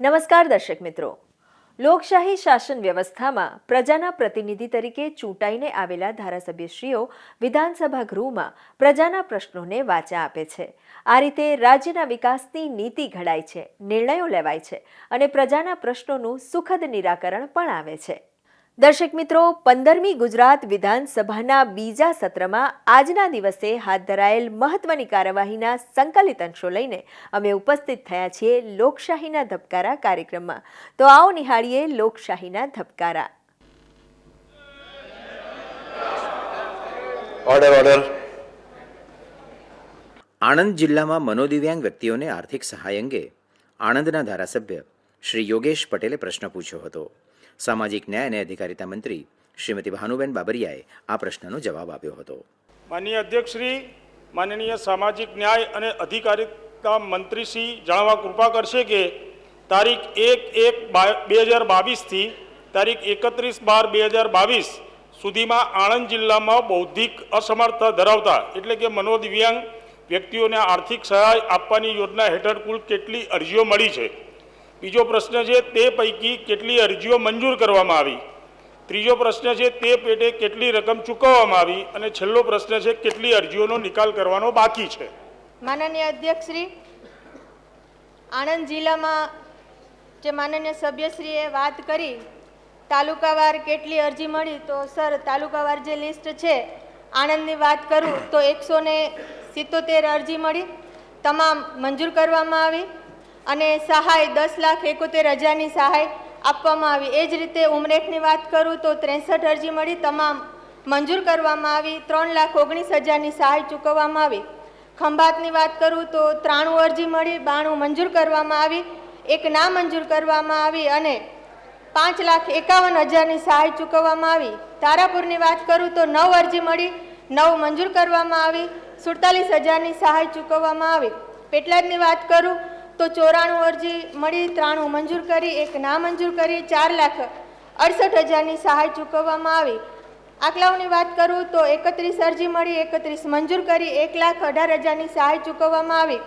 નમસ્કાર દર્શક મિત્રો, લોકશાહી શાસન વ્યવસ્થામાં પ્રજાના પ્રતિનિધિ તરીકે ચૂંટાઈને આવેલા ધારાસભ્યશ્રીઓ વિધાનસભા ગૃહમાં પ્રજાના પ્રશ્નોને વાચા આપે છે. આ રીતે રાજ્યના વિકાસની નીતિ ઘડાય છે, નિર્ણયો લેવાય છે અને પ્રજાના પ્રશ્નોનું સુખદ નિરાકરણ પણ આવે છે. દર્શક મિત્રો, 15મી ગુજરાત વિધાનસભાના બીજા સત્રમાં આજના દિવસે હાથ ધરાયેલ મહત્વની કાર્યવાહીના સંકલિત અંશો લઈને અમે ઉપસ્થિત થયા છીએ લોકશાહીના ધબકારા કાર્યક્રમમાં. તો આવો નિહાળીએ લોકશાહીના ધબકારા. ઓર્ડર. આણંદ જિલ્લામાં મનોદિવ્યાંગ વ્યક્તિઓને આર્થિક સહાય અંગે આણંદના ધારાસભ્ય શ્રી યોગેશ પટેલે પ્રશ્ન પૂછ્યો હતો. સામાજિક ન્યાય અને અધિકારિતા મંત્રી શ્રીમતી ભાનુબેન બાબરિયાએ આ પ્રશ્નનો જવાબ આપ્યો હતો. માનનીય અધ્યક્ષશ્રી, માનનીય સામાજિક ન્યાય અને અધિકારિતા મંત્રીશ્રી જણાવવા કૃપા કરશે કે તારીખ 1/1/2022થી તારીખ 31/12/2022 સુધીમાં આણંદ જિલ્લામાં બૌદ્ધિક અસમર્થ ધરાવતા એટલે કે મનોદિવ્યાંગ વ્યક્તિઓને આર્થિક સહાય આપવાની યોજના હેઠળ કુલ કેટલી અરજીઓ મળી છે? બીજો પ્રશ્ન છે, તે પૈકી કેટલી અરજીઓ મંજૂર કરવામાં આવી? ત્રીજો પ્રશ્ન છે, તે પેટે કેટલી રકમ ચૂકવવામાં આવી? અને છેલ્લો પ્રશ્ન છે, કેટલી અરજીઓનો નિકાલ કરવાનો બાકી છે? માનનીય અધ્યક્ષશ્રી, આણંદ જિલ્લામાં જે માનનીય સભ્યશ્રીએ વાત કરી તાલુકાવાર કેટલી અરજી મળી, તો સર તાલુકાવાર જે લિસ્ટ છે આણંદની વાત કરું તો 177 અરજી મળી, તમામ મંજૂર કરવામાં આવી અને સહાય 10,71,000ની સહાય આપવામાં આવી. એ જ રીતે ઉમરેઠની વાત કરું તો 63 અરજી મળી, તમામ મંજૂર કરવામાં આવી. 3,19,000ની સહાય ચૂકવવામાં આવી. ખંભાતની વાત કરું તો 93 અરજી મળી, 92 મંજૂર કરવામાં આવી, એક ના મંજૂર કરવામાં આવી અને 5,51,000ની સહાય ચૂકવવામાં આવી. તારાપુરની વાત કરું તો 9 અરજી મળી, 9 મંજૂર કરવામાં આવી, 47,000ની સહાય ચૂકવવામાં આવી. પેટલાદની વાત કરું તો 94 અરજી મળી, 93 મંજૂર કરી, એક ના મંજૂર કરી, 4,68,000ની સહાય ચૂકવવામાં આવી. આકલાવની વાત કરું તો 31 અરજી મળી, 31 મંજૂર કરી, 1,18,000ની સહાય ચૂકવવામાં આવી.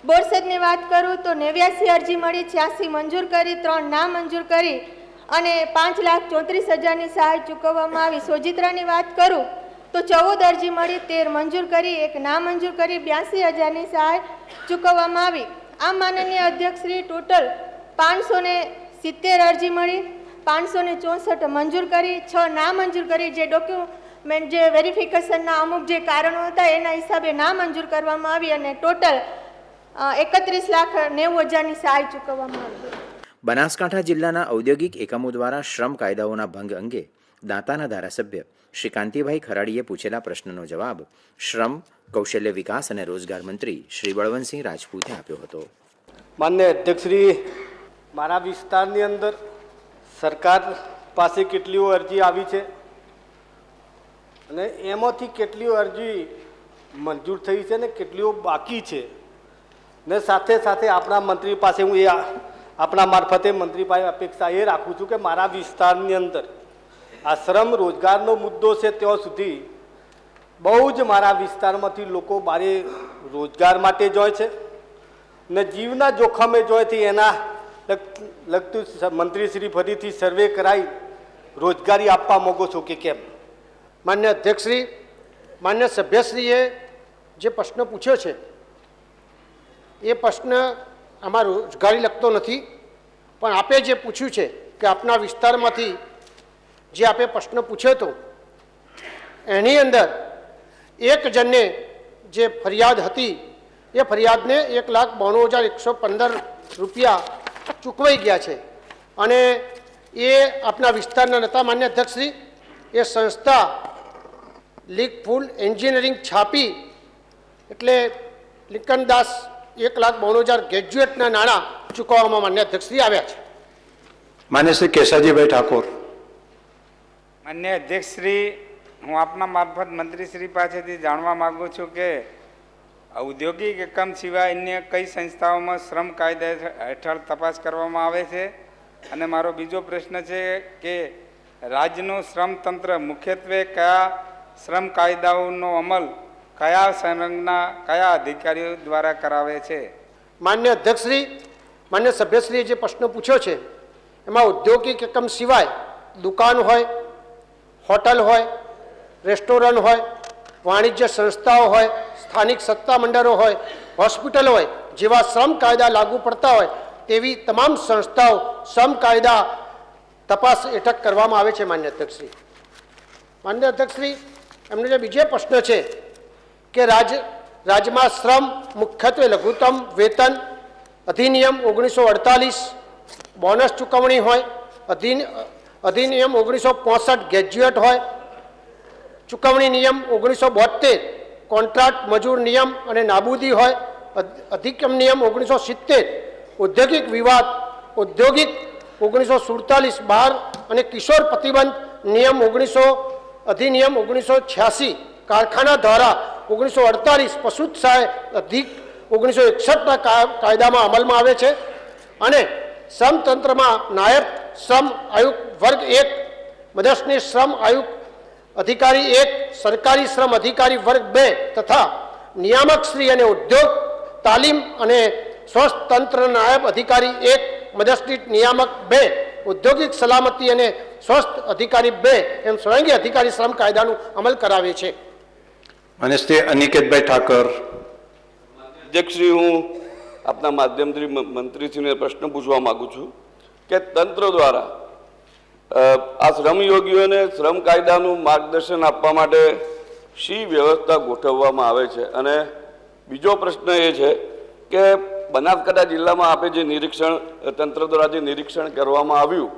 બોરસદની વાત કરું તો 89 અરજી મળી, 86 મંજૂર કરી, 3 ના મંજૂર કરી અને 5,34,000ની સહાય ચૂકવવામાં આવી. સોજિત્રાની વાત કરું તો 14 અરજી મળી, 13 મંજૂર કરી, એક ના મંજૂર કરી, 82,000ની સહાય ચૂકવવામાં આવી. આ માનનીય અધ્યક્ષશ્રી ટોટલ 570 અરજી મળી, 564 મંજૂર કરી, 6 ના મંજૂર કરી. જે ડોક્યુમેન્ટ જે વેરિફિકેશનના અમુક જે કારણો હતા એના હિસાબે ના મંજૂર કરવામાં આવી અને ટોટલ 31,90,000ની સહાય ચૂકવવામાં આવી. બનાસકાંઠા જિલ્લાના ઔદ્યોગિક એકમો દ્વારા શ્રમ કાયદાઓના ભંગ અંગે દાંતાના ધારાસભ્ય શ્રી કાંતિભાઈ ખરાડીએ પૂછેલા પ્રશ્નનો જવાબ શ્રમ, કૌશલ્ય વિકાસ અને રોજગાર મંત્રી શ્રી બળવંતસિંહ રાજપૂતે આપ્યો હતો. માન્ય અધ્યક્ષશ્રી, મારા વિસ્તારની અંદર સરકાર પાસે કેટલીઓ અરજી આવી છે અને એમાંથી કેટલીઓ અરજી મંજૂર થઈ છે ને કેટલીઓ બાકી છે ને સાથે સાથે આપણા મંત્રી પાસે હું આપણા મારફતે મંત્રી પાસે અપેક્ષા એ રાખું છું કે મારા વિસ્તારની અંદર આ શ્રમ રોજગારનો મુદ્દો છે ત્યાં સુધી બહુ જ મારા વિસ્તારમાંથી લોકો બારે રોજગાર માટે જાય છે ને જીવના જોખમે જાય છે. એના લગતું મંત્રીશ્રી ફરીથી સર્વે કરાવી રોજગારી આપવા માગો છો કે કેમ? માન્ય અધ્યક્ષશ્રી, માન્ય સભ્યશ્રીએ જે પ્રશ્ન પૂછ્યો છે એ પ્રશ્ન આમાં રોજગારી લગતો નથી, પણ આપે જે પૂછ્યું છે કે આપના વિસ્તારમાંથી જે આપે પ્રશ્ન પૂછ્યો હતો એની અંદર એક જણને જે ફરિયાદ હતી એ ફરિયાદને 1,92,115 રૂપિયા ચૂકવાઈ ગયા છે અને એ આપના વિસ્તારના નતા. માન્ય અધ્યક્ષશ્રી, એ સંસ્થા લીક ફૂલ એન્જિનિયરિંગ છાપી એટલે લિંકનદાસ 1,92,000 ગ્રેજ્યુએટના નાણાં ચૂકવવામાં માન્ય અધ્યક્ષશ્રી આવ્યા છે. માન્ય શ્રી કેશાજીભાઈ ઠાકોર. માન્ય અધ્યક્ષશ્રી, હું આપના મારફત મંત્રીશ્રી પાસેથી જાણવા માગું છું કે ઔદ્યોગિક એકમ સિવાય અન્ય કઈ સંસ્થાઓમાં શ્રમ કાયદા હેઠળ તપાસ કરવામાં આવે છે? અને મારો બીજો પ્રશ્ન છે કે રાજ્યનું શ્રમ તંત્ર મુખ્યત્વે કયા શ્રમ કાયદાઓનો અમલ કયા સંરક્ષણના કયા અધિકારીઓ દ્વારા કરાવે છે? માન્ય અધ્યક્ષશ્રી, માન્ય સભ્યશ્રીએ જે પ્રશ્ન પૂછ્યો છે એમાં ઔદ્યોગિક એકમ સિવાય દુકાન હોય, હોટલ હોય, રેસ્ટોરન્ટ હોય, વાણિજ્ય સંસ્થાઓ હોય, સ્થાનિક સત્તા મંડળો હોય, હોસ્પિટલ હોય જેવા શ્રમ કાયદા લાગુ પડતા હોય તેવી તમામ સંસ્થાઓ શ્રમ કાયદા તપાસ હેઠળ કરવામાં આવે છે. માન્ય અધ્યક્ષશ્રી, માન્ય અધ્યક્ષશ્રી, એમનો જે બીજો પ્રશ્ન છે કે રાજ્યમાં શ્રમ મુખ્યત્વે લઘુત્તમ વેતન અધિનિયમ 1948 બોનસ ચૂકવણી હોય, અધિનિયમ 1965 ગ્રેજ્યુએટ હોય, ચૂકવણી નિયમ 1972 કોન્ટ્રાક્ટ મજૂર નિયમ અને નાબૂદી હોય, અધિનિયમ નિયમ 1970 ઔદ્યોગિક વિવાદ, ઔદ્યોગિક 1947 બહાર અને કિશોર પ્રતિબંધ નિયમ અધિનિયમ 1986 કારખાના ધારા 1948 પશુ સહાય અધિક 1961ના કાયદામાં અમલમાં આવે છે અને શ્રમ તંત્રમાં નાયબ શ્રમ આયુક્ત વર્ગ 1, મદદનીશ શ્રમ આયુક્ત અધિકારી 1, સરકારી શ્રમ અધિકારી વર્ગ 2 તથા નિયામક શ્રી અને ઉદ્યોગ તાલીમ અને સ્વસ્થ તંત્ર નાયબ અધિકારી 1, મદદનીશ નિયામક 2, ઔદ્યોગિક સલામતી અને સ્વસ્થ અધિકારી 2 એમ સ્વયંગી અધિકારી શ્રમ કાયદાનું અમલ કરાવે છે. માન્ય શ્રી અનિકેતભાઈ ઠાકર. અધ્યક્ષશ્રી, હું આપના માધ્યમથી મંત્રીશ્રીને પ્રશ્ન પૂછવા માગું છું કે તંત્ર દ્વારા આ શ્રમયોગીઓને શ્રમ કાયદાનું માર્ગદર્શન આપવા માટે શી વ્યવસ્થા ગોઠવવામાં આવે છે? અને બીજો પ્રશ્ન એ છે કે બનાસકાંઠા જિલ્લામાં આપે જે નિરીક્ષણ તંત્ર દ્વારા જે નિરીક્ષણ કરવામાં આવ્યું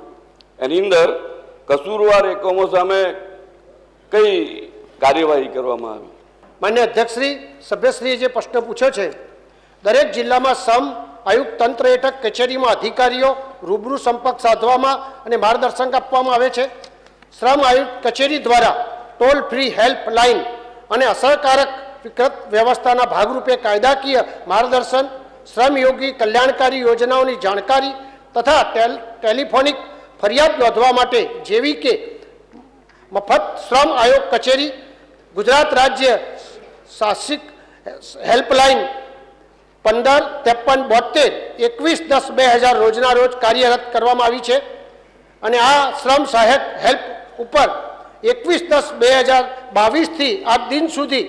એની અંદર કસૂરવાર એકમો સામે કઈ કાર્યવાહી કરવામાં આવી? માન્ય અધ્યક્ષશ્રી, સભ્યશ્રીએ જે પ્રશ્ન પૂછ્યો છે, દરેક જિલ્લામાં શ્રમ આયુક્ત તંત્ર હેઠળ કચેરીમાં અધિકારીઓ રૂબરૂ સંપર્ક સાધવામાં અને માર્ગદર્શન આપવામાં આવે છે. શ્રમ આયુક્ત કચેરી દ્વારા ટોલ ફ્રી હેલ્પલાઇન અને અસરકારક વિકૃત વ્યવસ્થાના ભાગરૂપે કાયદાકીય માર્ગદર્શન, શ્રમયોગી કલ્યાણકારી યોજનાઓની જાણકારી તથા ટેલિફોનિક ફરિયાદ નોંધવા માટે જેવી કે મફત શ્રમ આયોગ કચેરી, ગુજરાત રાજ્ય શાસિક હેલ્પલાઇન 15-53-72-21-10-2000 રોજના રોજ કાર્યરત કરવામાં આવી છે અને આ શ્રમ સહાયક હેલ્પ ઉપર 21-10-2022 થી આજ દિન સુધી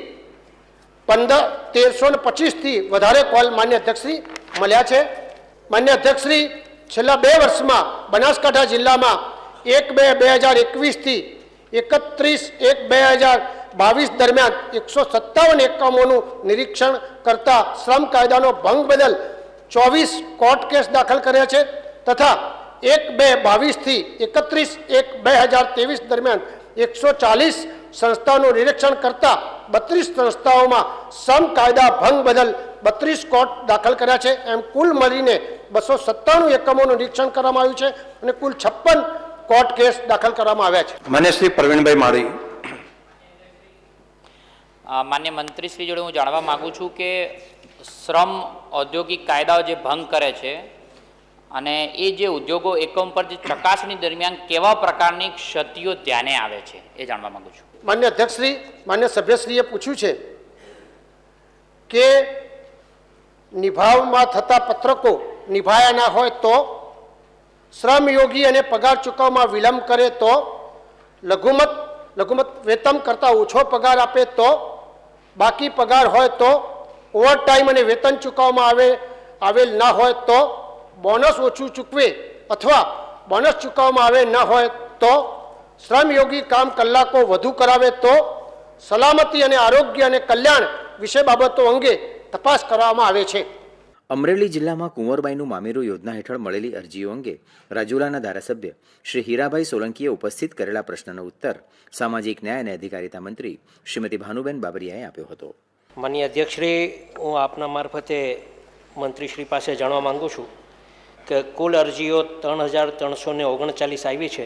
1325 થી વધારે કોલ માન્ય અધ્યક્ષશ્રી મળ્યા છે. માન્ય અધ્યક્ષશ્રી, છેલ્લા 2 વર્ષમાં બનાસકાંઠા જિલ્લામાં 1/2/2021 થી 31/1/2022 દરમિયાન 157 એકમોનું નિરીક્ષણ કરતા શ્રમ કાયદાનો ભંગ બદલ 24 કોર્ટ કેસ દાખલ કર્યા છે તથા 1/2/22 થી 31/1/2023 દરમિયાન 140 સંસ્થાઓનું નિરીક્ષણ કરતા 32 સંસ્થાઓમાં શ્રમ કાયદા ભંગ બદલ 32 કોર્ટ દાખલ કર્યા છે. એમ કુલ મળીને 297 એકમોનું નિરીક્ષણ કરવામાં આવ્યું છે અને કુલ 56 કોર્ટ કેસ દાખલ કરવામાં આવ્યા છે. માન્ય શ્રી પ્રવીણભાઈ માળી. માન્ય મંત્રીશ્રી જોડે હું જાણવા માગું છું કે શ્રમ ઔદ્યોગિક કાયદાઓ જે ભંગ કરે છે અને એ જે ઉદ્યોગો એકમ પર જે ચકાસણી દરમિયાન કેવા પ્રકારની ક્ષતિઓ ધ્યાને આવે છે એ જાણવા માગું છું. માન્ય અધ્યક્ષશ્રી, માન્ય સભ્યશ્રીએ પૂછ્યું છે કે નિભાવમાં થતા પત્રકો નિભાયા ના હોય તો, શ્રમયોગી અને પગાર ચૂકવવામાં વિલંબ કરે તો, લઘુમત વેતન કરતાં ઓછો પગાર આપે તો, બાકી પગાર હોય તો, ઓવરટાઈમ અને વેતન ચૂકવવામાં આવેલ ના હોય તો, બોનસ ઓછું ચૂકવે અથવા બોનસ ચૂકવવામાં આવે ન હોય તો, શ્રમયોગી કામ કલાકો વધુ કરાવે તો, સલામતી અને આરોગ્ય અને કલ્યાણ વિશે બાબતો અંગે તપાસ કરવામાં આવે છે. અમરેલી જિલ્લામાં કુંવરબાઈનું મામેરું યોજના હેઠળ મળેલી અરજીઓ અંગે રાજુલાના ધારાસભ્ય શ્રી હીરાભાઈ સોલંકીએ ઉપસ્થિત કરેલા પ્રશ્નનો ઉત્તર સામાજિક ન્યાય અને અધિકારિતા મંત્રી શ્રીમતી ભાનુબેન બાબરિયાએ આપ્યો હતો. માનનીય અધ્યક્ષશ્રી, હું આપના મારફતે મંત્રીશ્રી પાસે જાણવા માગું છું કે કુલ અરજીઓ 3339 આવી છે.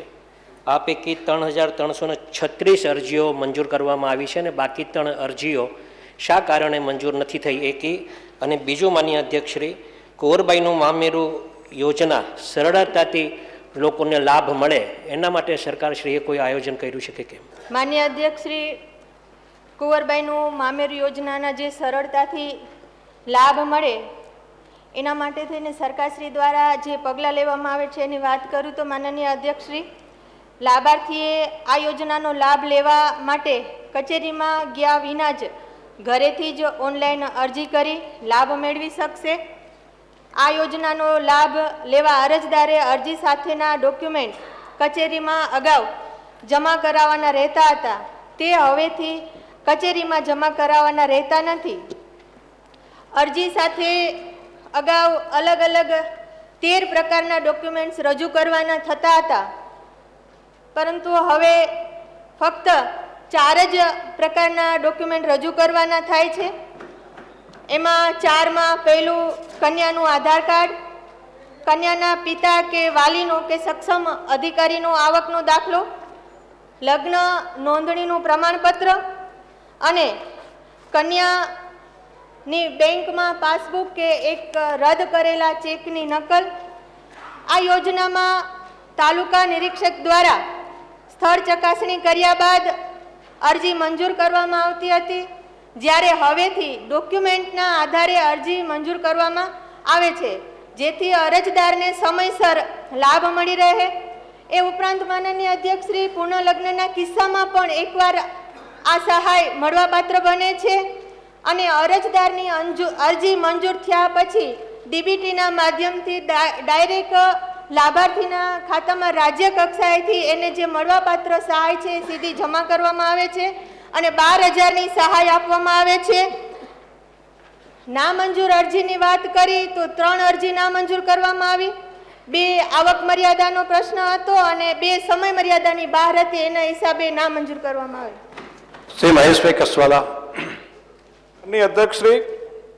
આ પૈકી 3336 અરજીઓ મંજૂર કરવામાં આવી છે અને બાકી 3 અરજીઓ શા કારણે મંજૂર નથી થઈ એકી. અને બીજું માનનીય અધ્યક્ષશ્રી, કુંવરબાઈનું મામેરું યોજના સરળતાથી લોકોને લાભ મળે એના માટે સરકારશ્રીએ કોઈ આયોજન કર્યું છે કે કેમ? માન્ય અધ્યક્ષશ્રી, કુંવરબાઈનું મામેરું યોજનાના જે સરળતાથી લાભ મળે એના માટે થઈને સરકારશ્રી દ્વારા જે પગલાં લેવામાં આવે છે એની વાત કરું તો માનનીય અધ્યક્ષશ્રી, લાભાર્થીએ આ યોજનાનો લાભ લેવા માટે કચેરીમાં ગયા વિના જ ઘરેથી જ ઓનલાઈન અરજી કરી લાભ મેળવી શકશે. આ યોજનાનો લાભ લેવા અરજદારે અરજી સાથેના ડોક્યુમેન્ટ કચેરીમાં અગાઉ જમા કરાવવાના રહેતા હતા, તે હવેથી કચેરીમાં જમા કરાવવાના રહેતા નથી. અરજી સાથે અગાઉ અલગ અલગ 13 પ્રકારના ડોક્યુમેન્ટ્સ રજૂ કરવાના થતા હતા, પરંતુ હવે ફક્ત 4 જ પ્રકારના ડોક્યુમેન્ટ રજૂ કરવાના થાય છે. એમાં 4માં પહેલું કન્યાનું આધાર કાર્ડ, કન્યાના પિતા કે વાલીનો કે સક્ષમ અધિકારીનો આવકનો દાખલો, લગ્ન નોંધણીનું પ્રમાણપત્ર અને કન્યાની બેંકમાં પાસબુક કે એક રદ કરેલા ચેકની નકલ. આ યોજનામાં તાલુકા નિરીક્ષક દ્વારા સ્થળ ચકાસણી કર્યા બાદ અરજી મંજૂર કરવામાં આવતી હતી, જ્યારે હવેથી ડોક્યુમેન્ટના આધારે અરજી મંજૂર કરવામાં આવે છે, જેથી અરજદારને સમયસર લાભ મળી રહે. એ ઉપરાંત માનનીય અધ્યક્ષશ્રી, પુનઃલગ્નના કિસ્સામાં પણ એકવાર આ સહાય મળવાપાત્ર બને છે અને અરજદારની અરજી મંજૂર થયા પછી ડીબીટીના માધ્યમથી ડાયરેક્ટ લાભાર્થીના ખાતામાં રાજ્ય કક્ષાએથી એને જે મળવાપાત્ર સહાય છે એ સીધી જમા કરવામાં આવે છે અને 12,000ની સહાય આપવામાં આવે છે. નામંજૂર અરજીની વાત કરી તો 3 અરજી નામંજૂર કરવામાં આવી, 2 આવક મર્યાદાનો પ્રશ્ન હતો અને 2 સમય મર્યાદાની બહાર હતી, એના હિસાબે નામંજૂર કરવામાં આવી. શ્રી મહેશભાઈ કસવાલા. માનનીય અધ્યક્ષશ્રી,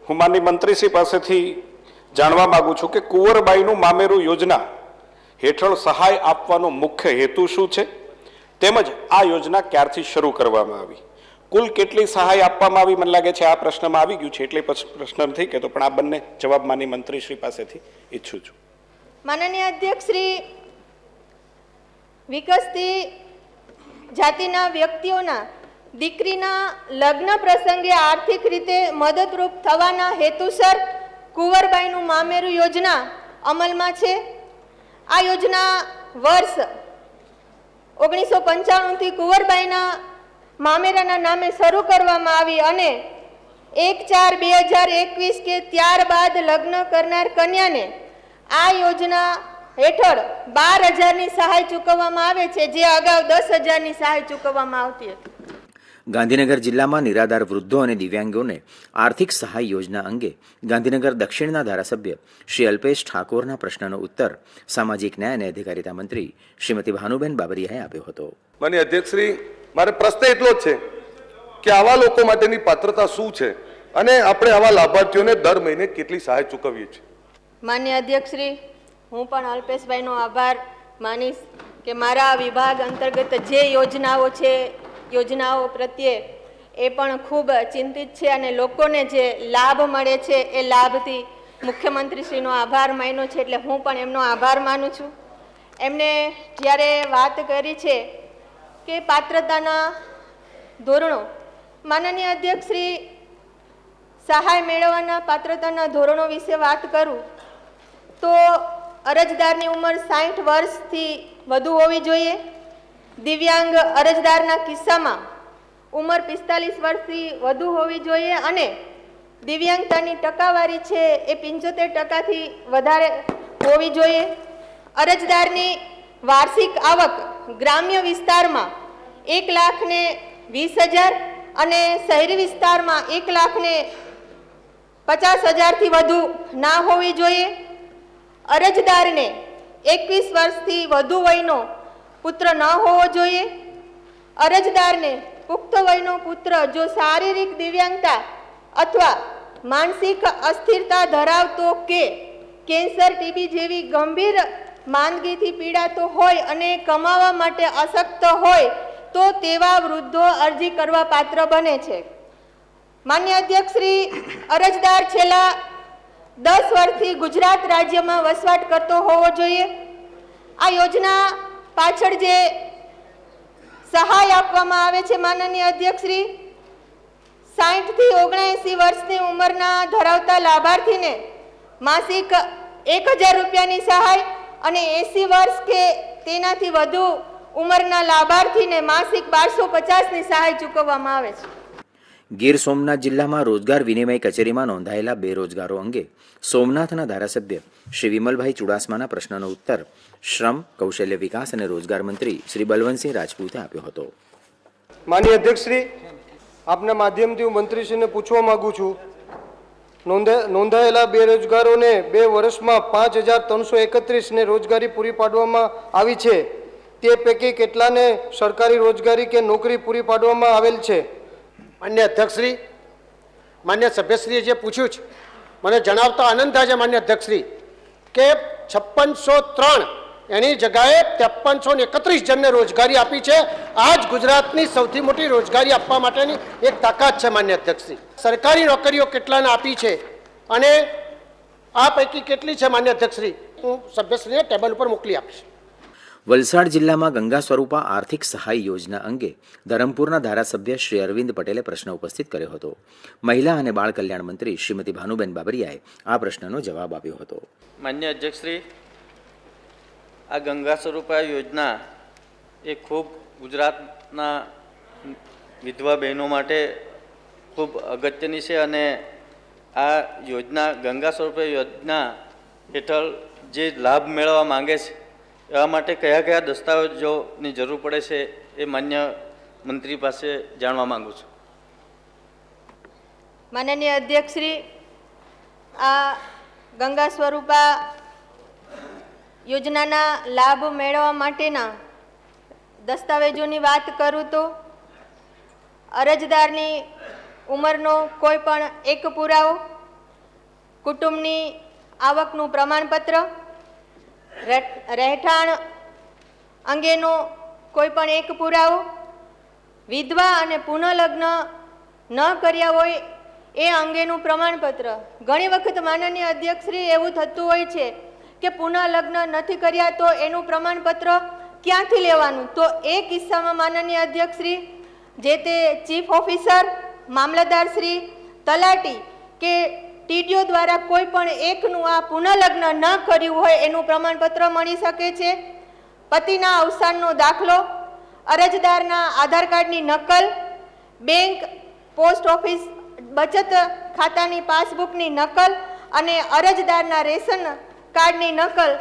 હું માનનીય મંત્રીશ્રી પાસેથી જાણવા માંગુ છું કે કુંવરબાઈનું મામેરું યોજના હેઠળ સહાય આપવાનો મુખ્ય હેતુ શું છે, તેમજ આ યોજના ક્યારથી શરૂ કરવામાં આવી, કુલ કેટલી સહાય આપવામાં આવી? મને લાગે છે આ પ્રશ્નમાં આવી ગયું છે એટલે પ્રશ્ન નથી કહેતો, પણ આ બંને જવાબ માનનીય મંત્રીશ્રી પાસેથી ઈચ્છું છું. માનનીય અધ્યક્ષશ્રી, વિકસતી જાતિના વ્યક્તિઓના દીકરીના લગ્ન પ્રસંગે આર્થિક રીતે મદદરૂપ થવાના હેતુસર કુંવરબાઈનું મામેરું યોજના અમલમાં છે. આ યોજના વર્ષ 1995થી કુંવરબાઈના મામેરાના નામે શરૂ કરવામાં આવી અને 1/4/2021 કે ત્યારબાદ લગ્ન કરનાર કન્યાને આ યોજના હેઠળ 12,000ની સહાય ચૂકવવામાં આવે છે, જે અગાઉ 10,000ની સહાય ચૂકવવામાં આવતી હતી. ગાંધીનગર જિલ્લામાં નિરાધાર વૃદ્ધો અને દિવ્યાંગોને આર્થિક સહાય યોજના અંગે ગાંધીનગર દક્ષિણના ધારાસભ્ય શ્રી અલ્પેશ ઠાકોરના પ્રશ્નનો ઉત્તર સામાજિક ન્યાય અને અધિકારિતા મંત્રી શ્રીમતી ભાનુબેન બાબરિયાએ આપ્યો હતો. માનનીય અધ્યક્ષશ્રી, મારે પ્રશ્ન એટલો જ છે કે આવા લોકો માટેની પાત્રતા શું છે અને આપણે આવા લાભાર્થીઓને દર મહિને કેટલી સહાય ચૂકવીએ છીએ? માન્ય અધ્યક્ષશ્રી, હું પણ અલ્પેશભાઈનો આભાર માનીશ કે મારા વિભાગ અંતર્ગત જે યોજનાઓ છે, યોજનાઓ પ્રત્યે એ પણ ખૂબ ચિંતિત છે અને લોકોને જે લાભ મળે છે એ લાભથી મુખ્યમંત્રીશ્રીનો આભાર માન્યો છે, એટલે હું પણ એમનો આભાર માનું છું. એમને જ્યારે વાત કરી છે કે પાત્રતાના ધોરણો, માનનીય અધ્યક્ષશ્રી, સહાય મેળવવાના પાત્રતાના ધોરણો વિશે વાત કરું તો અરજદારની ઉંમર 60 વર્ષથી વધુ હોવી જોઈએ. દિવ્યાંગ અરજદારના કિસ્સામાં ઉંમર 45 વર્ષથી વધુ હોવી જોઈએ અને દિવ્યાંગતાની ટકાવારી છે એ 75%થી વધારે હોવી જોઈએ. અરજદારની વાર્ષિક આવક ગ્રામ્ય વિસ્તારમાં 1,20,000 અને શહેરી વિસ્તારમાં 1,50,000થી વધુ ના હોવી જોઈએ. અરજદારને 21 વર્ષથી વધુ વયનો પુત્ર ન હોવો જોઈએ. અરજદારને પુખ્ત વયનો પુત્ર જો શારીરિક દિવ્યાંગતા અથવા માનસિક અસ્થિરતા ધરાવતો કે કેન્સર, ટીબી જેવી ગંભીર માંદગીથી પીડાતો હોય અને કમાવા માટે અશક્ત હોય તો તેવા વૃદ્ધો અરજી કરવા પાત્ર બને છે. માન્ય અધ્યક્ષશ્રી, અરજદાર છેલ્લા 10 વર્ષથી ગુજરાત રાજ્યમાં વસવાટ કરતો હોવો જોઈએ. આ યોજના પાછળ જે સહાય આપવામાં આવે છે માનનીય અધ્યક્ષશ્રી, 60 થી 79 વર્ષની ઉંમરના ધરાવતા લાભાર્થીને માસિક 1000 રૂપિયાની સહાય અને 80 વર્ષ કે તેનાથી વધુ ઉંમરના લાભાર્થીને માસિક 1250ની સહાય ચૂકવવામાં આવે છે. ગીર સોમનાથ જિલ્લામાં રોજગાર વિનિમય કચેરીમાં નોંધાયેલા બેરોજગારો અંગે સોમનાથના ધારાસભ્ય શ્રી વિમલભાઈ ચુડાસમાના પ્રશ્નનો ઉત્તર શ્રમ, કૌશલ્ય વિકાસ અને રોજગાર મંત્રી શ્રી બલવંતસિંહ રાજપૂતે આપ્યો હતો. માનનીય અધ્યક્ષશ્રી, આપના માધ્યમથી હું મંત્રીશ્રીને પૂછવા માગું છું, નોંધાયેલા બેરોજગારોને 2 વર્ષમાં 5331ને રોજગારી પૂરી પાડવામાં આવી છે. તે પૈકી કેટલાને સરકારી રોજગારી કે નોકરી પૂરી પાડવામાં આવેલ છે? માન્ય અધ્યક્ષશ્રી, માન્ય સભ્યશ્રીએ જે પૂછ્યું છે મને જણાવતા આનંદ થાય છે માન્ય અધ્યક્ષશ્રી કે 5603 એની જગ્યાએ 5331 જણને રોજગારી આપી છે. આ જ ગુજરાતની સૌથી મોટી રોજગારી આપવા માટેની એક તાકાત છે માન્ય અધ્યક્ષશ્રી. સરકારી નોકરીઓ કેટલાને આપી છે અને આ પૈકી કેટલી છે માન્ય અધ્યક્ષશ્રી? હું સભ્યશ્રીને ટેબલ ઉપર મોકલી આપીશ. વલસાડ જિલ્લામાં ગંગા સ્વરૂપા આર્થિક સહાય યોજના અંગે ધરમપુરના ધારાસભ્ય શ્રી અરવિંદ પટેલે પ્રશ્ન ઉપસ્થિત કર્યો હતો. મહિલા અને બાળ કલ્યાણ મંત્રી શ્રીમતી ભાનુબેન બાબરિયાએ આ પ્રશ્નનો જવાબ આપ્યો હતો. માન્ય અધ્યક્ષશ્રી, આ ગંગા સ્વરૂપા યોજના એ ખૂબ ગુજરાતના વિધવા બહેનો માટે ખૂબ અગત્યની છે અને આ યોજના ગંગા સ્વરૂપા યોજના હેઠળ જે લાભ મેળવવા માંગે છે એવા માટે કયા કયા દસ્તાવેજોની જરૂર પડે છે એ માન્ય મંત્રી પાસે જાણવા માંગુ છું. માનનીય અધ્યક્ષશ્રી, આ ગંગા સ્વરૂપા યોજનાના લાભ મેળવવા માટેના દસ્તાવેજોની વાત કરું તો અરજદારની ઉંમરનો કોઈ પણ એક પુરાવો, કુટુંબની આવકનું પ્રમાણપત્ર, રહેઠાણ અંગેનો કોઈ પણ એક પુરાવો, વિધવા અને પુનઃલગ્ન ન કર્યા હોય એ અંગેનું પ્રમાણપત્ર. ઘણી વખત માનનીય અધ્યક્ષશ્રી એવું થતું હોય છે કે પુનઃલગ્ન નથી કર્યા તો એનું પ્રમાણપત્ર ક્યાંથી લેવાનું? તો એ કિસ્સામાં માનનીય અધ્યક્ષશ્રી જે તે ચીફ ઓફિસર, મામલતદારશ્રી, તલાટી કે ટીડીઓ દ્વારા કોઈ પણ એકનું આ પુનઃલગ્ન ન કર્યું હોય એનું પ્રમાણપત્ર મળી શકે છે. પતિના અવસાનનો દાખલો, અરજદારના આધાર કાર્ડની નકલ, બેંક, પોસ્ટ ઓફિસ બચત ખાતાની પાસબુકની નકલ અને અરજદારના રેશન કાર્ડની નકલ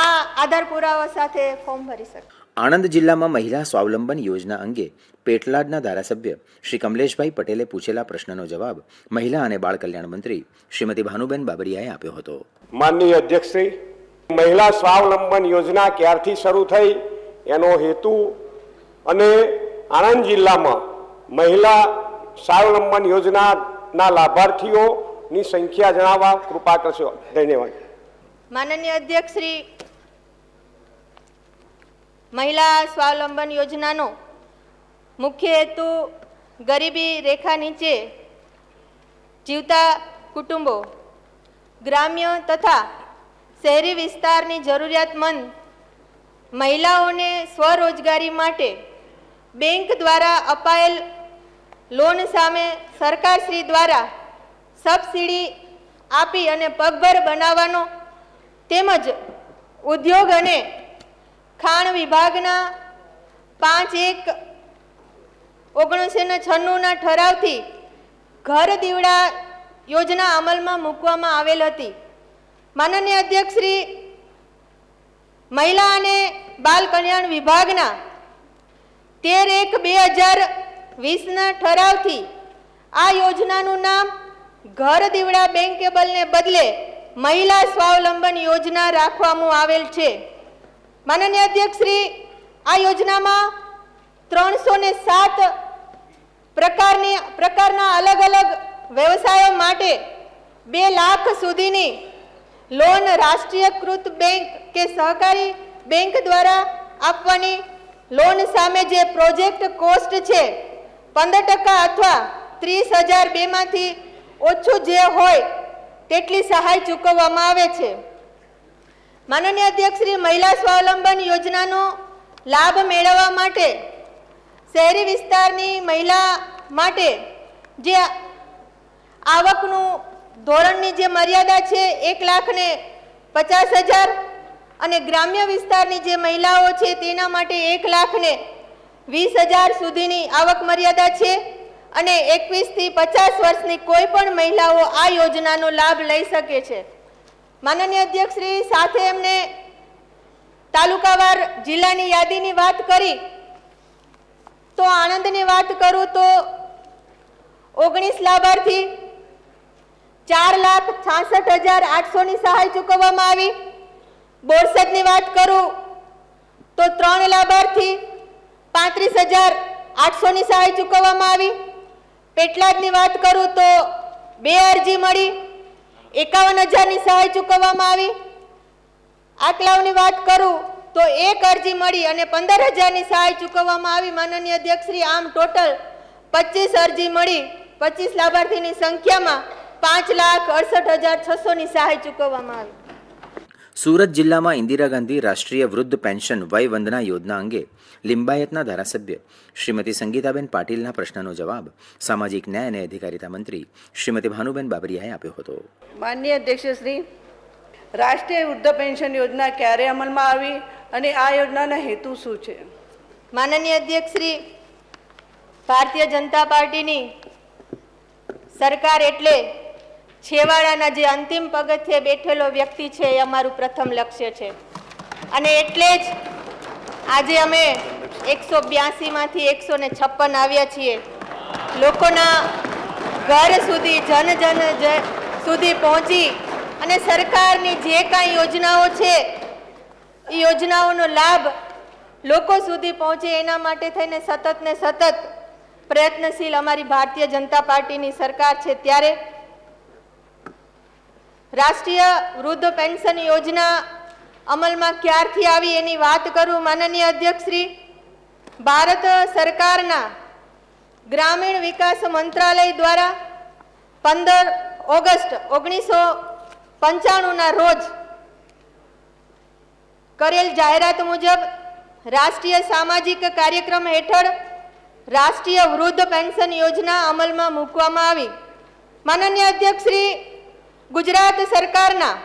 આ આધાર પુરાવા સાથે ફોર્મ ભરી શકે. આણંદ જિલ્લામાં મહિલા સ્વાવલંબન યોજના અંગે પેટલાદના ધારાસભ્ય શ્રી કમલેશભાઈ પટેલે પૂછેલા પ્રશ્નનો જવાબ મહિલા અને બાળ કલ્યાણ મંત્રી શ્રીમતી ભાનુબેન બાબરિયાએ આપ્યો હતો. માનનીય અધ્યક્ષશ્રી, મહિલા સ્વાવલંબન યોજના ક્યારથી શરૂ થઈ એનો હેતુ અને આણંદ જિલ્લામાં મહિલા સ્વાવલંબન યોજનાના લાભાર્થીઓની સંખ્યા જણાવવા કૃપા કરશો. ધન્યવાદ. માનનીય અધ્યક્ષશ્રી, મહિલા સ્વાવલંબન યોજનાનો મુખ્ય હેતુ ગરીબી રેખા નીચે જીવતા કુટુંબો, ગ્રામ્ય તથા શહેરી વિસ્તારની જરૂરિયાતમંદ મહિલાઓને સ્વરોજગારી માટે બેંક દ્વારા અપાયેલ લોન સામે સરકારશ્રી દ્વારા સબસિડી આપી અને પગભર બનાવવાનો તેમજ ઉદ્યોગ અને ખાણ વિભાગના 5/1/1996ના ઠરાવથી ઘર દીવડા યોજના અમલમાં મૂકવામાં આવેલ હતી. માનનીય અધ્યક્ષશ્રી, મહિલા અને બાલ કલ્યાણ વિભાગના 13/1/2020ના ઠરાવથી આ યોજનાનું નામ ઘર દીવડા બેંકેબલને બદલે મહિલા સ્વાવલંબન યોજના રાખવામાં આવેલ છે. માનનીય અધ્યક્ષશ્રી, આ યોજનામાં 307 પ્રકારના અલગ અલગ વ્યવસાયો માટે 2 લાખ સુધીની લોન રાષ્ટ્રીયકૃત બેંક કે સહકારી બેંક દ્વારા આપવાની લોન સામે જે પ્રોજેક્ટ કોસ્ટ છે 15% અથવા 30,000 બેમાંથી ઓછું જે હોય તેટલી સહાય ચૂકવવામાં આવે છે. માનનીય અધ્યક્ષશ્રી, મહિલા સ્વાવલંબન યોજનાનો લાભ મેળવવા માટે શહેરી વિસ્તારની મહિલા માટે જે આવકનું ધોરણની જે મર્યાદા છે 1,50,000 અને ગ્રામ્ય વિસ્તારની જે મહિલાઓ છે તેના માટે 1,20,000 સુધીની આવક મર્યાદા છે અને 21 થી 50 વર્ષની કોઈ પણ મહિલાઓ આ યોજનાનો લાભ લઈ શકે છે. માનનીય અધ્યક્ષશ્રી સાથે એમને તાલુકાવાર જિલ્લાની યાદીની વાત કરી તો આણંદની વાત કરું તો 19 લાભાર્થી 4,66,800ની સહાય ચૂકવવામાં આવી. બોરસદની વાત કરું તો 3 લાભાર્થી 35,800ની સહાય ચૂકવવામાં આવી. પેટલાદની વાત કરું તો 2 અરજી મળી 51,000ની સહાય ચૂકવવામાં આવી. આકલાવની વાત કરું તો 1 અરજી મળી અને 15,000ની સહાય ચૂકવવામાં આવી. માનનીય અધ્યક્ષશ્રી, આમ ટોટલ 25 અરજી મળી 25 લાભાર્થીની સંખ્યામાં 5,68,600ની સહાય ચૂકવવામાં આવી. સુરત જિલ્લામાં ઇન્દિરા ગાંધી રાષ્ટ્રીય વૃદ્ધ પેન્શન વય વંદના યોજના અંગે લિંબાયતના ધારાસભ્ય શ્રીમતી સંગીતાબેન પાટીલના પ્રશ્નનો જવાબ સામાજિક ન્યાય અને અધિકારિતા મંત્રી શ્રીમતી ભાનુબેન બાબરિયાએ આપ્યો હતો. માનનીય અધ્યક્ષશ્રી, રાષ્ટ્રીય વૃદ્ધ પેન્શન યોજના ક્યારે અમલમાં આવી અને આ યોજનાનો હેતુ શું છે? માનનીય અધ્યક્ષશ્રી, ભારતીય જનતા પાર્ટીની સરકાર એટલે છેવાડાના જે અંતિમ પગથિયે બેઠેલો વ્યક્તિ છે એ અમારું પ્રથમ લક્ષ્ય છે અને એટલે જ આજે અમે 182માંથી 156 આવ્યા છીએ. લોકોના ઘર સુધી જન સુધી પહોંચી અને સરકારની જે કાંઈ યોજનાઓ છે એ યોજનાઓનો લાભ લોકો સુધી પહોંચે એના માટે થઈને સતત ને સતત પ્રયત્નશીલ અમારી ભારતીય જનતા પાર્ટીની સરકાર છે. ત્યારે રાષ્ટ્રીય વૃદ્ધ પેન્શન યોજના અમલમાં ક્યારથી આવી એની વાત કરું. માનનીય અધ્યક્ષશ્રી, ભારત સરકારના ગ્રામીણ વિકાસ મંત્રાલય દ્વારા 15 ઓગસ્ટ 1995ના રોજ કરેલ જાહેરાત મુજબ રાષ્ટ્રીય સામાજિક કાર્યક્રમ હેઠળ રાષ્ટ્રીય વૃદ્ધ પેન્શન યોજના અમલમાં મૂકવામાં આવી. માનનીય અધ્યક્ષશ્રી, ગુજરાત સરકારના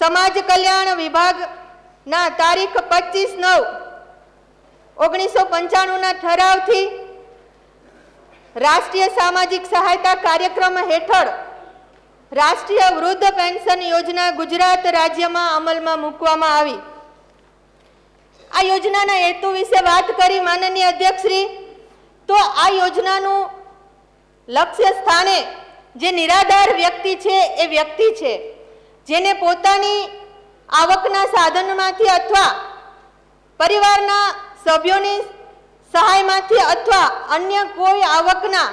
સમાજ કલ્યાણ વિભાગના તારીખ 25/9/1995ના ઠરાવથી રાષ્ટ્રીય સામાજિક સહાયતા કાર્યક્રમ હેઠળ રાષ્ટ્રીય વૃદ્ધ પેન્શન યોજના ગુજરાત રાજ્યમાં અમલમાં મૂકવામાં આવી. આ યોજનાના હેતુ વિશે વાત કરી માનનીય અધ્યક્ષશ્રી, તો આ યોજનાનું લક્ષ્ય સ્થાને જે નિરાધાર વ્યક્તિ છે એ વ્યક્તિ છે જેને પોતાની આવકના સાધનમાંથી અથવા પરિવારના સભ્યોની સહાયમાંથી અથવા અન્ય કોઈ આવકના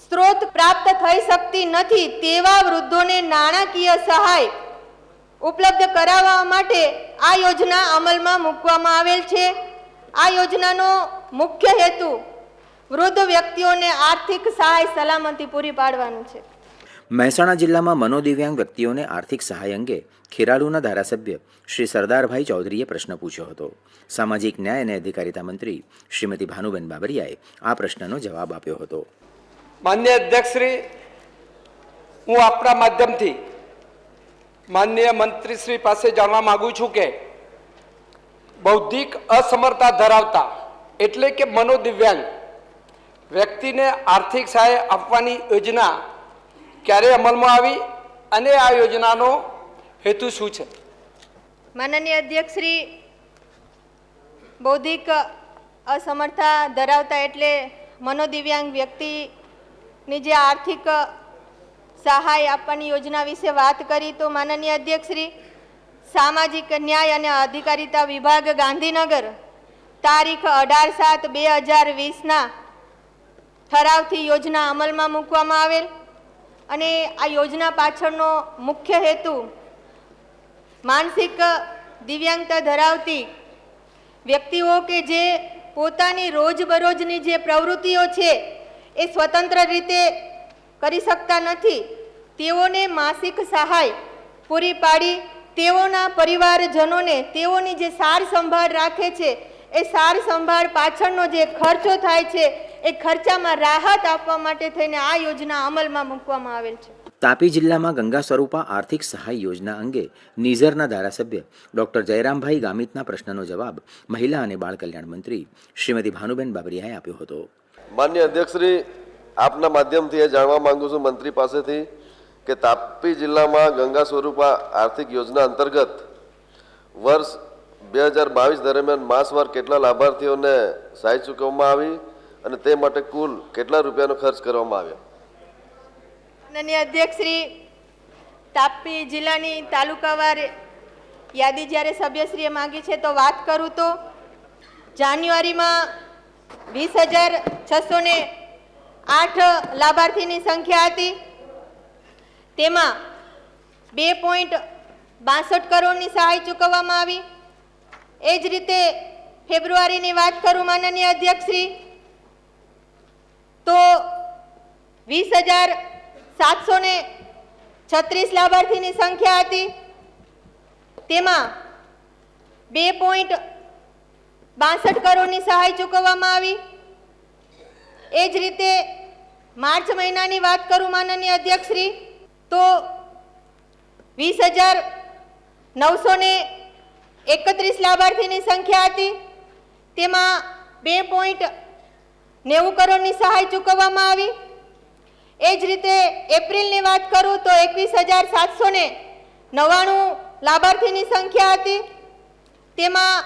સ્ત્રોત પ્રાપ્ત થઈ શકતી નથી તેવા વૃદ્ધોને નાણાકીય સહાય ઉપલબ્ધ કરાવવા માટે આ યોજના અમલમાં મૂકવામાં આવેલ છે. આ યોજનાનો મુખ્ય હેતુ વૃદ્ધ વ્યક્તિઓને આર્થિક સહાય સલામતી પૂરી પાડવાનું છે. મહેસાણા જિલ્લામાં મનોદિવ્યાંગ વ્યક્તિઓને આર્થિક સહાય અંગે ખેરાલુના ધારાસભ્ય શ્રી સરદારભાઈ ચૌધરીએ પ્રશ્ન પૂછ્યો હતો. સામાજિક ન્યાય અને અધિકારિતા મંત્રી શ્રીમતી ભાનુબેન બાબરિયાએ આ પ્રશ્નનો જવાબ આપ્યો હતો. માન્ય અધ્યક્ષશ્રી, હું આપણા માધ્યમથી માનનીય મંત્રીશ્રી પાસે જાણવા માંગુ છું કે બૌદ્ધિક અસમર્થતા ધરાવતા એટલે કે મનોદિવ્યાંગ વ્યક્તિને આર્થિક સહાય આપવાની યોજના ક્યારે અમલમાં આવી અને આ યોજનાનો હેતુ શું છે? માનનીય અધ્યક્ષશ્રી, બૌદ્ધિક અસમર્થતા ધરાવતા એટલે મનોદિવ્યાંગ વ્યક્તિની જે આર્થિક સહાય આપવાની યોજના વિશે વાત કરી તો માનનીય અધ્યક્ષશ્રી, સામાજિક ન્યાય અને અધિકારિતા વિભાગ ગાંધીનગર તારીખ 18/7/2020ના ઠરાવથી યોજના અમલમાં મૂકવામાં આવેલ અને આ યોજના પાછળનો મુખ્ય હેતુ માનસિક દિવ્યાંગતા ધરાવતી વ્યક્તિઓ કે જે પોતાની રોજબરોજની જે પ્રવૃત્તિઓ છે એ સ્વતંત્ર રીતે કરી શકતા નથી તેઓને માસિક સહાય પૂરી પાડી તેઓના પરિવારજનોને તેઓની જે સાર સંભાળ રાખે છે એ સાર સંભાળ પાછળનો જે ખર્ચો થાય છે એ ખર્ચામાં રાહત આપવા માટે થઈને આ યોજના અમલમાં મૂકવામાં આવેલ છે. તાપી જિલ્લામાં ગંગા સ્વરૂપા આર્થિક સહાય યોજના અંગે નિઝરના ધારાસભ્ય ડોક્ટર જયરામભાઈ ગામિતના પ્રશ્નનો જવાબ મહિલા અને બાળ કલ્યાણ મંત્રી શ્રીમતી ભાનુબેન બાબરિયાએ આપ્યો હતો. માન્ય અધ્યક્ષશ્રી, આપના માધ્યમથી એ જાણવા માંગુ છું મંત્રી પાસેથી કે તાપી જિલ્લામાં ગંગા સ્વરૂપા આર્થિક યોજના અંતર્ગત વર્ષ 2022 દરમિયાન માસવાર કેટલા લાભાર્થીઓને સહાય ચૂકવવામાં આવી અને તે માટે કુલ કેટલા રૂપિયાનો ખર્ચ કરવામાં આવ્યો? માનનીય અધ્યક્ષશ્રી, તાપી જિલ્લાની તાલુકાવાર યાદી જ્યારે સભ્યશ્રીએ માંગી છે તો વાત કરું તો જાન્યુઆરીમાં 20,608 લાભાર્થીની સંખ્યા હતી. તેમાં 2.62 કરોડની સહાય ચૂકવવામાં આવી. એ જ રીતે ફેબ્રુઆરીની વાત કરું માનનીય અધ્યક્ષશ્રી તો 20,736 લાભાર્થીની સંખ્યા હતી. તેમાં 2.62 કરોડની સહાય ચૂકવવામાં આવી. એ જ રીતે માર્ચ મહિનાની વાત કરું માનનીય અધ્યક્ષશ્રી તો 20,931 લાભાર્થીની સંખ્યા હતી. તેમાં 2.90 કરોડની સહાય ચૂકવવામાં આવી. એ જ રીતે એપ્રિલની વાત કરું તો 21,799 લાભાર્થીની સંખ્યા હતી. તેમાં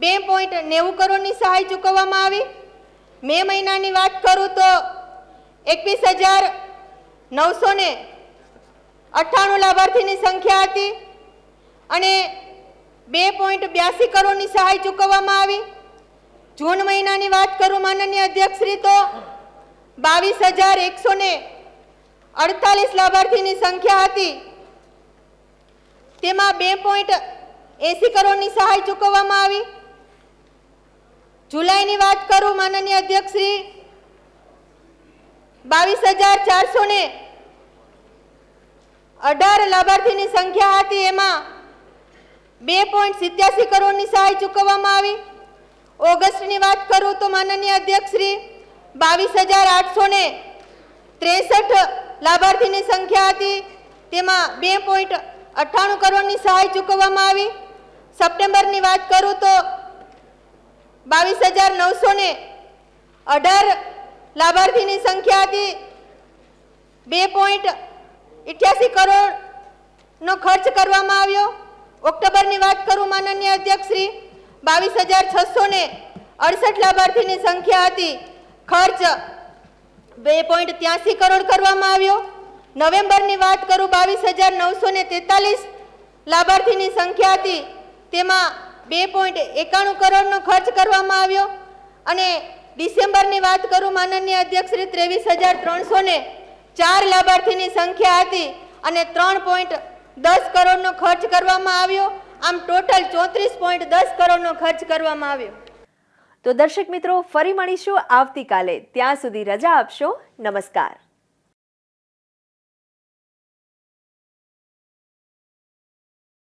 2.90 કરોડની સહાય ચૂકવવામાં આવી. મે મહિનાની વાત કરું તો 21,998 લાભાર્થીની સંખ્યા હતી અને 2.82 કરોડની સહાય ચૂકવવામાં આવી. જૂન મહિનાની વાત કરું માનનીય અધ્યક્ષશ્રી તો 22,148 લાભાર્થીની સંખ્યા હતી. તેમાં 2.80 કરોડની સહાય ચૂકવવામાં આવી. જુલાઈની વાત કરું માનનીય અધ્યક્ષશ્રી 22,418 લાભાર્થીની સંખ્યા હતી. એમાં 2.87 કરોડની સહાય ચૂકવવામાં આવી. ઓગસ્ટની વાત કરું તો માનનીય અધ્યક્ષશ્રી 22,863 લાભાર્થીની સંખ્યા હતી. તેમાં 2.98 કરોડની સહાય ચૂકવવામાં આવી. સપ્ટેમ્બરની વાત કરું તો 22,918 લાભાર્થીની સંખ્યા હતી. 2.88 કરોડનો ખર્ચ કરવામાં આવ્યો. ઓક્ટોબરની વાત કરું માનનીય અધ્યક્ષશ્રી 22,668 લાભાર્થીની સંખ્યા હતી. ખર્ચ 2.83 કરોડ કરવામાં આવ્યો. નવેમ્બરની વાત કરું 22,943 લાભાર્થીની સંખ્યા હતી. તેમાં 2.91 કરોડનો ખર્ચ કરવામાં આવ્યો અને ડિસેમ્બરની વાત કરું માનનીય અધ્યક્ષશ્રી 23,304 લાભાર્થીની સંખ્યા હતી અને 3.10 કરોડનો ખર્ચ કરવામાં આવ્યો. આમ ટોટલ 34.10 કરોડનો ખર્ચ કરવામાં આવ્યો. તો દર્શક મિત્રો, ફરી મળીશું આવતીકાલે. ત્યાં સુધી રજા આપશો. નમસ્કાર.